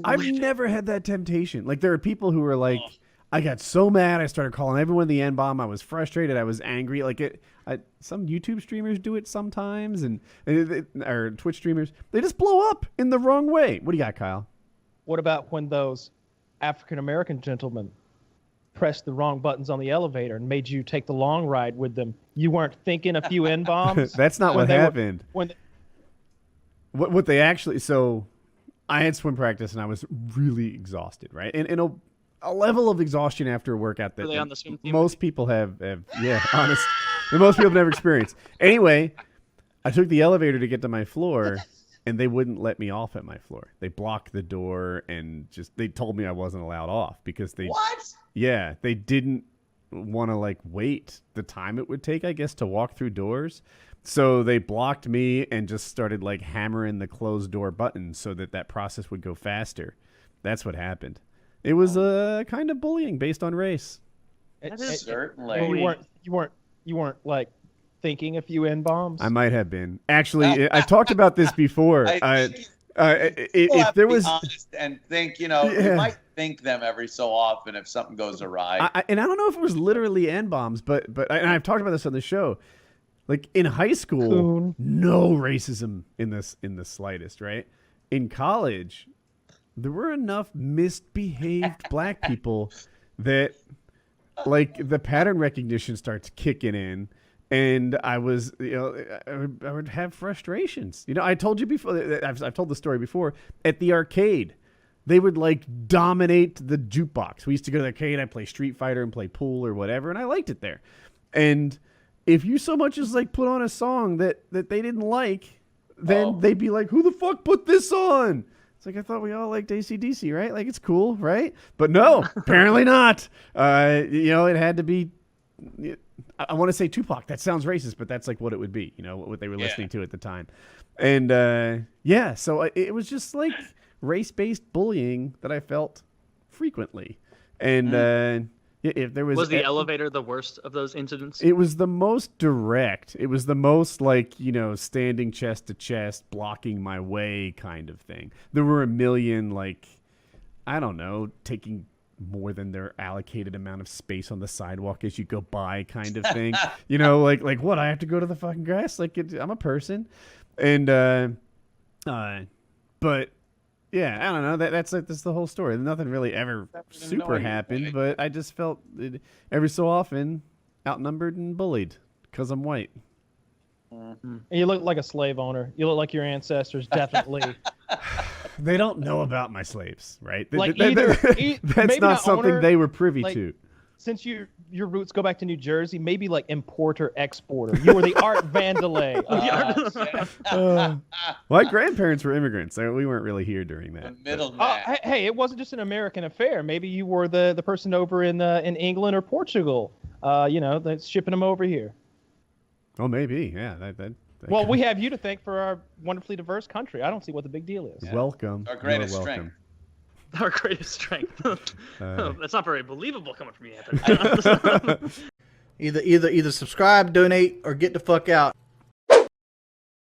I've never had that temptation. Like, there are people who are like, I got so mad, I started calling everyone the N-bomb. I was frustrated. I was angry. Like, some YouTube streamers do it sometimes, or Twitch streamers. They just blow up in the wrong way. What do you got, Kyle? What about when those African-American gentlemen pressed the wrong buttons on the elevator and made you take the long ride with them? You weren't thinking a few N-bombs? That's not what happened. What they actually... So, I had swim practice, and I was really exhausted, right? And a level of exhaustion after a workout that on the swim team? Most people have yeah, honest. Most people have never experienced. Anyway, I took the elevator to get to my floor, and they wouldn't let me off at my floor. They blocked the door and they told me I wasn't allowed off because they... What? Yeah, they didn't want to, like, wait the time it would take, I guess, to walk through doors. So they blocked me and just started, like, hammering the closed door button so that process would go faster. That's what happened. It was kind of bullying based on race. Certainly. You weren't like thinking a few N-bombs? I might have been. Actually, I've talked about this before. If there was... honest and think, you might think them every so often if something goes awry. And I don't know if it was literally N-bombs, but and I've talked about this on the show. Like, in high school, no racism in the slightest, right? In college, there were enough misbehaved black people that, like, the pattern recognition starts kicking in, and I was, I would have frustrations. I told you before, I've told the story before, at the arcade, they would, like, dominate the jukebox. We used to go to the arcade, I'd play Street Fighter and play pool or whatever, and I liked it there. And if you so much as, like, put on a song that they didn't like, then they'd be like, who the fuck put this on? It's like, I thought we all liked AC/DC, right? Like, it's cool, right? But no, apparently not. It had to be, I want to say Tupac. That sounds racist, but that's like what it would be, what they were listening to at the time. And so it was just like race-based bullying that I felt frequently. And if there was the elevator the worst of those incidents? It was the most direct. It was the most, like, standing chest to chest, blocking my way kind of thing. There were a million, like, I don't know, taking more than their allocated amount of space on the sidewalk as you go by kind of thing. Like what? I have to go to the fucking grass? Like, I'm a person. And, but... Yeah, I don't know. That's the whole story. Nothing really ever super happened, but I just felt every so often outnumbered and bullied because I'm white. And you look like a slave owner. You look like your ancestors, definitely. They don't know about my slaves, right? Like that's not something they were privy to. Since your roots go back to New Jersey, maybe like importer-exporter. You were the Art Vandelay. My grandparents were immigrants. So we weren't really here during that. Hey, it wasn't just an American affair. Maybe you were the person over in England or Portugal, that's shipping them over here. Oh, maybe. Yeah. Well, we have you to thank for our wonderfully diverse country. I don't see what the big deal is. Yeah. Welcome. Our greatest strength. Our greatest strength. That's not very believable coming from you, Anthony. Either subscribe, donate, or get the fuck out.